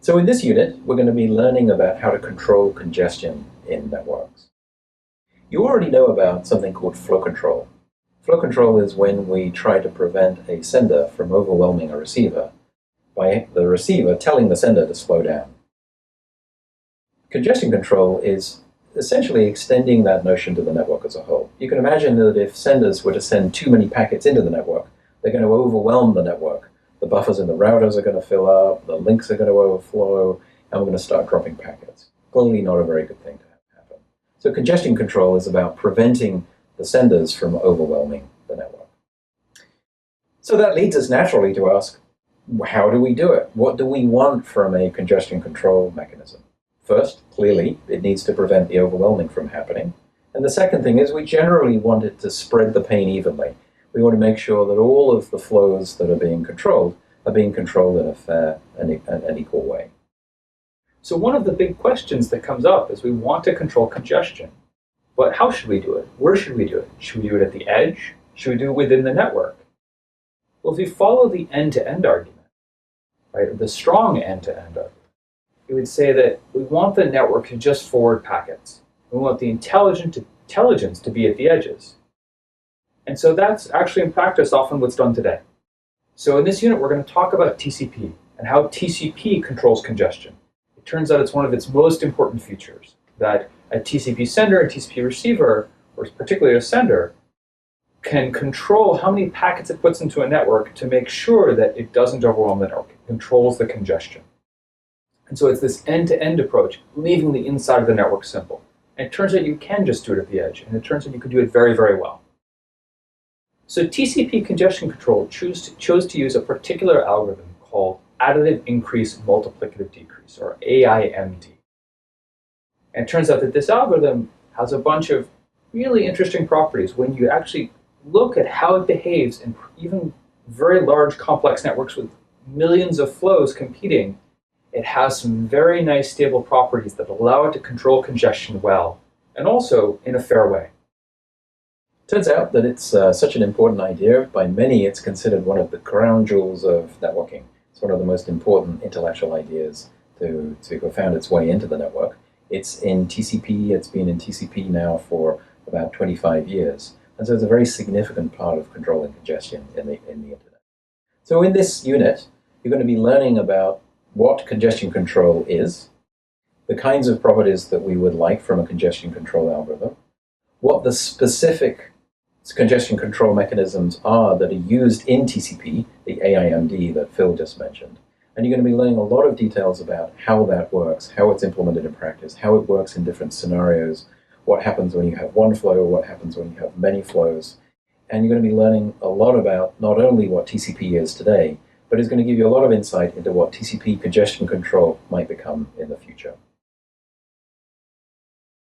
So in this unit, we're going to be learning about how to control congestion in networks. You already know about something called flow control. Flow control is when we try to prevent a sender from overwhelming a receiver by the receiver telling the sender to slow down. Congestion control is essentially extending that notion to the network as a whole. You can imagine that if senders were to send too many packets into the network, they're going to overwhelm the network. The buffers in the routers are going to fill up, the links are going to overflow, and we're going to start dropping packets. Clearly not a very good thing to happen. So congestion control is about preventing the senders from overwhelming the network. So that leads us naturally to ask, how do we do it? What do we want from a congestion control mechanism? First, clearly, it needs to prevent the overwhelming from happening. And the second thing is we generally want it to spread the pain evenly. We want to make sure that all of the flows that are being controlled in a fair and equal way. So one of the big questions that comes up is we want to control congestion. But how should we do it? Where should we do it? Should we do it at the edge? Should we do it within the network? Well, if you follow the end-to-end argument, right, the strong end-to-end argument, you would say that we want the network to just forward packets. We want the intelligence to be at the edges. And so that's actually in practice often what's done today. So in this unit, we're going to talk about TCP and how TCP controls congestion. It turns out it's one of its most important features, that a TCP sender and TCP receiver, or particularly a sender, can control how many packets it puts into a network to make sure that it doesn't overwhelm the network. It controls the congestion. And so it's this end-to-end approach, leaving the inside of the network simple. And it turns out you can just do it at the edge, and it turns out you can do it very, very well. So TCP congestion control chose to use a particular algorithm called additive increase multiplicative decrease, or AIMD. And it turns out that this algorithm has a bunch of really interesting properties when you actually look at how it behaves in even very large complex networks with millions of flows competing. It has some very nice stable properties that allow it to control congestion well, and also in a fair way. Turns out that it's such an important idea. By many, it's considered one of the crown jewels of networking. It's one of the most important intellectual ideas to have found its way into the network. It's in TCP. It's been in TCP now for about 25 years. And so it's a very significant part of controlling congestion in the internet. So in this unit, you're going to be learning about what congestion control is, the kinds of properties that we would like from a congestion control algorithm, what the specific congestion control mechanisms are that are used in TCP, the AIMD that Phil just mentioned. And you're going to be learning a lot of details about how that works, how it's implemented in practice, how it works in different scenarios, what happens when you have one flow, what happens when you have many flows. And you're going to be learning a lot about not only what TCP is today, but it's going to give you a lot of insight into what TCP congestion control might become in the future.